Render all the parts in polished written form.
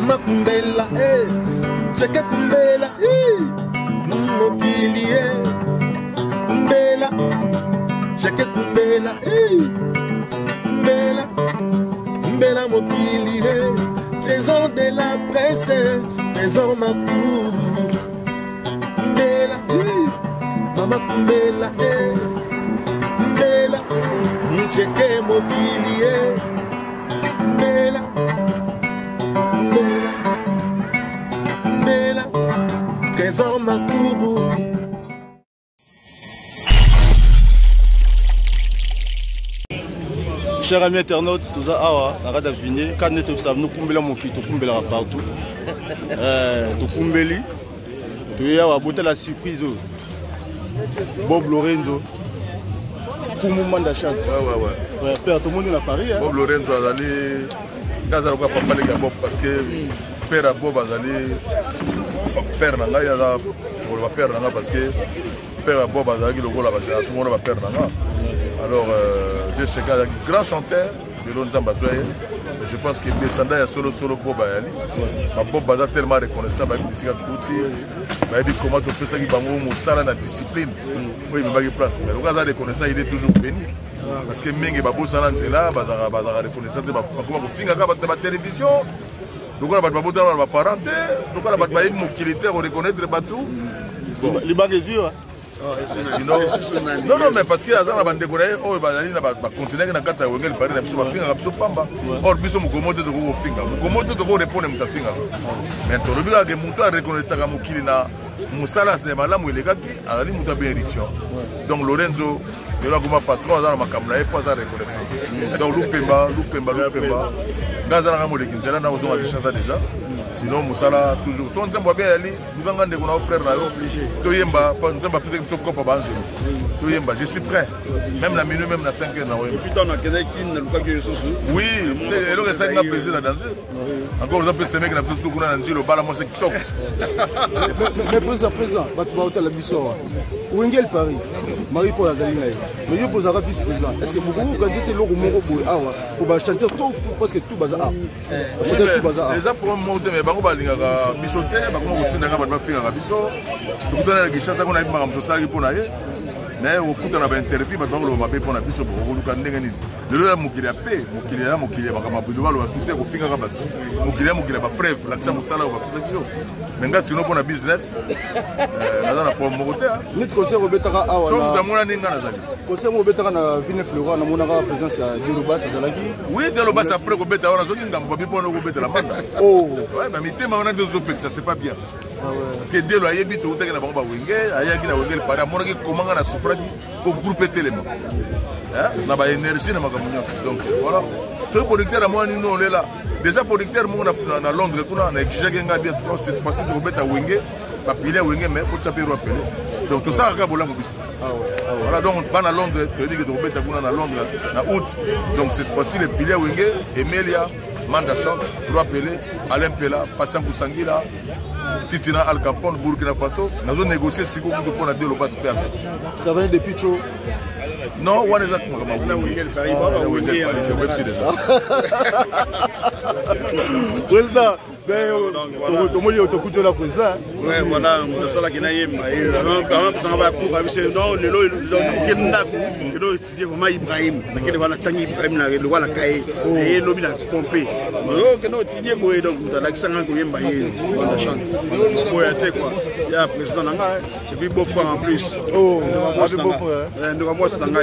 Mama Kumbela, Cheke Kumbela, Mokili, Kumbela, Cheke Kumbela, Kumbela, Kumbela Mokili, trésor de la presse, trésor Makou, Kumbela, Mama Kumbela, Kumbela, Cheke Mokili, Kumbela, Kumbela, Kumbela, trésor Makourou. Chers amis internautes, tout ça, on a fini. Quand nous sommes Kumbela Mokito, Kumbela partout. Tout Kumbeli, tout y a beauté la surprise. Bob Lorenzo, Kumumanda Chant. Ouais. Père, tout le monde est à Paris. Bob Lorenzo a allé. Gaza n'a pas parlé de Bob parce que père à Bob a allé. Père Nanga, il y a père Nanga parce que père à Bob a allé le rôle à la génération de père Nanga. Alors, je sais qu'il y a un grand chanteur de l'Onzamba Zoye. Je pense que Bessanda est solo Bob Ayali. Bob Baza tellement reconnaissant, il y a comment tu peux faire la discipline. Oui, il y a une place. Mais le gars reconnaissant, il est toujours béni. Parce que Mengue Babou Salan, c'est là, Baza reconnaissant, comment vous finissez la télévision. Donc, on a des parenté, donc on a des militaires, on reconnaît les bateaux. Les bagages, sinon, non, mais parce que les gens ont décoré, on va continuer à faire des choses, par exemple, Pamba. Or, ils sont commodés de vous finir. Commodés de vous répondre à ta finir. Mais tu regardes que Mouta reconnaît ta Moukilina, Moussala, c'est Malam ou les gars qui a la limite de bénédiction. Donc, Lorenzo, il y a un patron dans ma caméra et pas à reconnaissance. Donc, Loupemba. Gaza n'a pas de Kinshasa, nous avons des chances déjà. Sinon, Moussala, toujours. Si on bien aller, nous avons des frères là. Je suis prêt. Même la minute, même la 5 heures. Oui, c'est le reste de plaisir là-dedans. Encore vous avez ces mecs qui ont fait le bal à moi, c'est top. Mais président, la mission. Où est Paris? Marie-Paul Azalina. Mais il pose un vice-président. Est-ce que vous avez dit pour chanter tout parce que tout bazar? Les gens pour monter, mais bango balinga bisoté, bango kotinanga ba finga biso. Tout dans la Kinshasa qu'on a pas comme ça pour naie. Mais au coup de la interview, bango lo mabe pour na biso pour luka ndenge nini. Le mukili a paix, mukili ba kama bido lo soutenir ko finga ba. Mukili ba preuve, la tsama sala ba parce que mais nga sinon pour na business na pour mokote. Ni conseil robetaka awa. So ndamona ninga nazali. Conseil robetaka na Vine Flora na monaka présence ya Delobas azalaki. Oui, Delobas après ko beta wana zoki ngambo ba pour ko beta la banda. Oh. Ouais, mais mitema on a deux opérations, ça c'est pas bien. Parce que dès le yebi to utaka na bango ba wenge, ayaki na wenge para monaki komanga na sufraki pour grouper tellement. Hein? Na ba énergie na makamunyo. Donc voilà. C'est le producteur à moi nous on est là. Déjà producteur moi na Londres kuna na exigé bien cette fois-ci de remettre à wenge, ba piler wenge mais faut taper rappeler. Donc tout ça ka bolango biso. Voilà donc ban à Londres, tu dis que de remettre kuna na Londres na août. Donc cette fois-ci les piler wenge, Emelia, Manda Chant, Roi Pelé, Alain Pela, Passan Kousangila, Titina Al Capone, Burkina Faso, nous avons négocié ce qu'on pour la Delobas Perse. Ça vient depuis Picho. Non, on est exactement comme Président, comment il y a autocoute la président? Oui, voilà, on a ça qui n'a pas non, le lot, c'est vraiment Ibrahim. Laquelle va la Tangi Ibrahim, le roi la Kaye, et l'objet la trompé. Donc, l'accent qu'on vient on la chante. Oui, quoi. Il y a un président Nanga, et puis beau frère en plus. Oh, beau frère. Nous avons ça Nanga.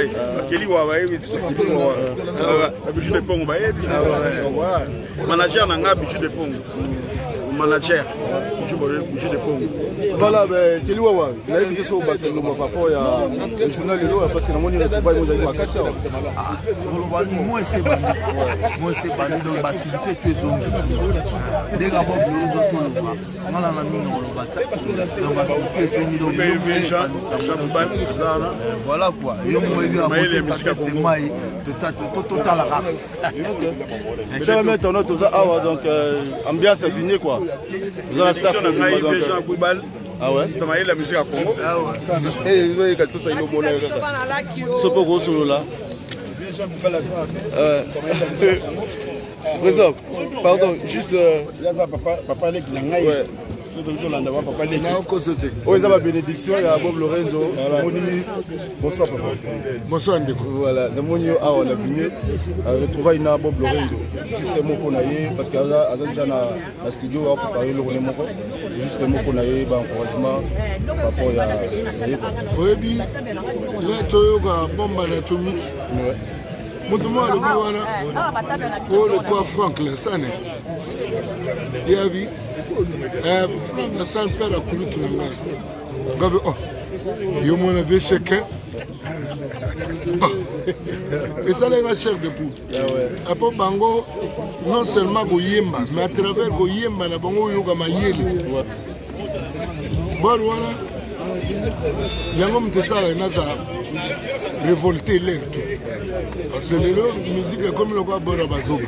Kelly Wawaï, bijou de Pongo, manager Nanga, bijou de Pongo. Manager, bijou de Pongo. Voilà, Kelly Wawaï, il a une question au Baxel, par rapport au journal de l'eau, parce que nous avons pas eu à casser. Moi, c'est banni. Moi, c'est banni dans l'activité que j'ai eue. Dès d'abord, nous avons voilà quoi. Et donc ambiance est finie quoi. Vous avez ah ouais. La musique à Congo. Et tout ça il est bon. C'est pas gros solo là. Président, pardon, juste... Papa Lek Nangaï. Ouais. Oh, ils ont la bénédiction, il y a Bob Lorenzo. Bonsoir, papa. Bonsoir, Ndeko. Voilà, dans mon lieu, on a fini. Retrouver une Bob Lorenzo. Juste les mots qu'on a eu, parce qu'il y a déjà dans la studio, on a préparé le René Moko. Juste les mots qu'on a eu, encouragement par rapport à. Oui, là, Toyoga, bombe anatomique. Moutoumo, le Biwana, pour le quoi, Franck, le Sané. Il y a vu. Franck, le Sané, père, a couru tout le monde. Gabi, oh, il y a un vieux chacun. Et ça, c'est ma chef de poule. Après, Bango, non seulement Goyemba, mais à travers Goyemba, na Bango Yoga Mayeli. Bon, voilà. Il y a un homme qui a révolté l'air. Parce que la musique est comme le quoi Bora Bazoba.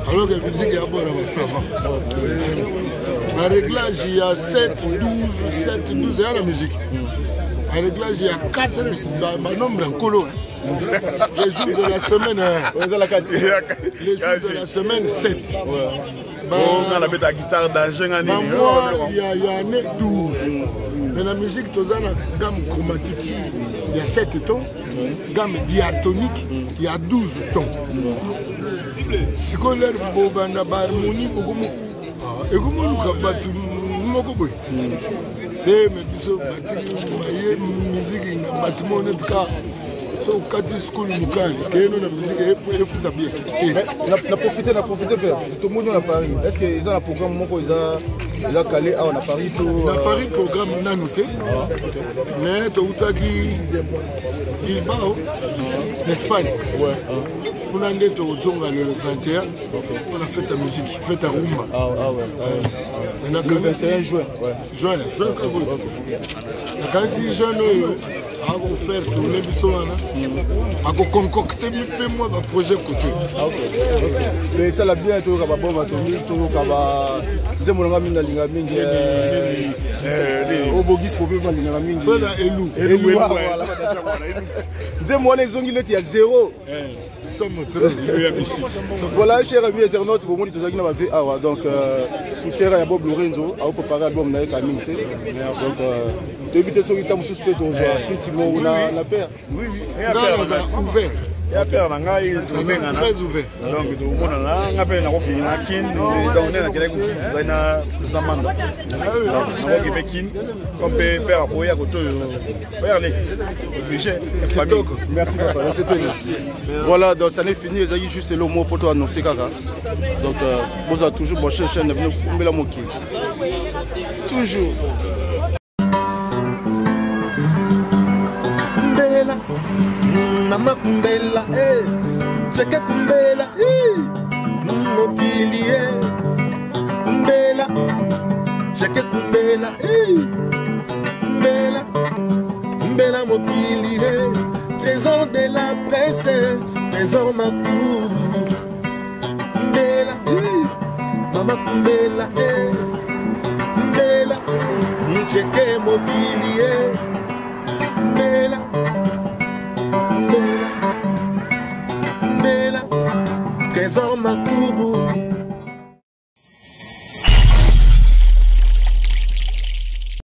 Alors que la musique est à Bora Basava. Le réglage, il y a 7, 12, 7, 12, il y a la musique. Le réglage, il y a 4, nombre en colo. Les jours de la semaine, les jours de la semaine, 7. On a la guitare d'argent. Il y a 12. Mais la musique, tu as une gamme chromatique. Il y a 7 tons. Gamme diatonique, il y a 12 tons. Si on a une harmonie, et comment on a battu musique, so kati school mukali keno na musique efuta bien na profiter père tout le monde à Paris est-ce que ils ont un programme moko ils a calé à na Paris tout na Paris programme na noté mais to utaki Bilbao l'Espagne on a ndé to tonga le 21 on a fait ta musique fait ta rumba le 21 juin juin quand si jeune à faire tourner à concocter un projet côté. Mais ça l'a bien tout comme bon atomique tout comme zemolanga minga linga mingi obogis pour vivre linga mingi voilà elu voilà zemona ezongi net ya 0 voilà cher ami internaute pour moi tozaki na ba VA donc soutien ya Bob Lorenzo a préparé album na Kaminte donc débiter sur l'état suspect on va effectivement on a la paire oui ouvert ya père na ngai très ouvert donc tout monde na ngapé na koki na kin donc na kele ko na zamanda donc na koki kin comme père apoya ko to père l'église obligé famille merci papa merci voilà donc ça n'est fini les amis juste le mot pour toi annoncer kaka donc vous a toujours bon chaîne venu kumbela moki toujours Mama kumbela, cheke kumbela, mokili, kumbela, cheke kumbela, kumbela, kumbela mokili, trésor de la presse, trésor ma cour, kumbela, mama kumbela, kumbela, cheke mokili, kumbela. Trésor Makourou,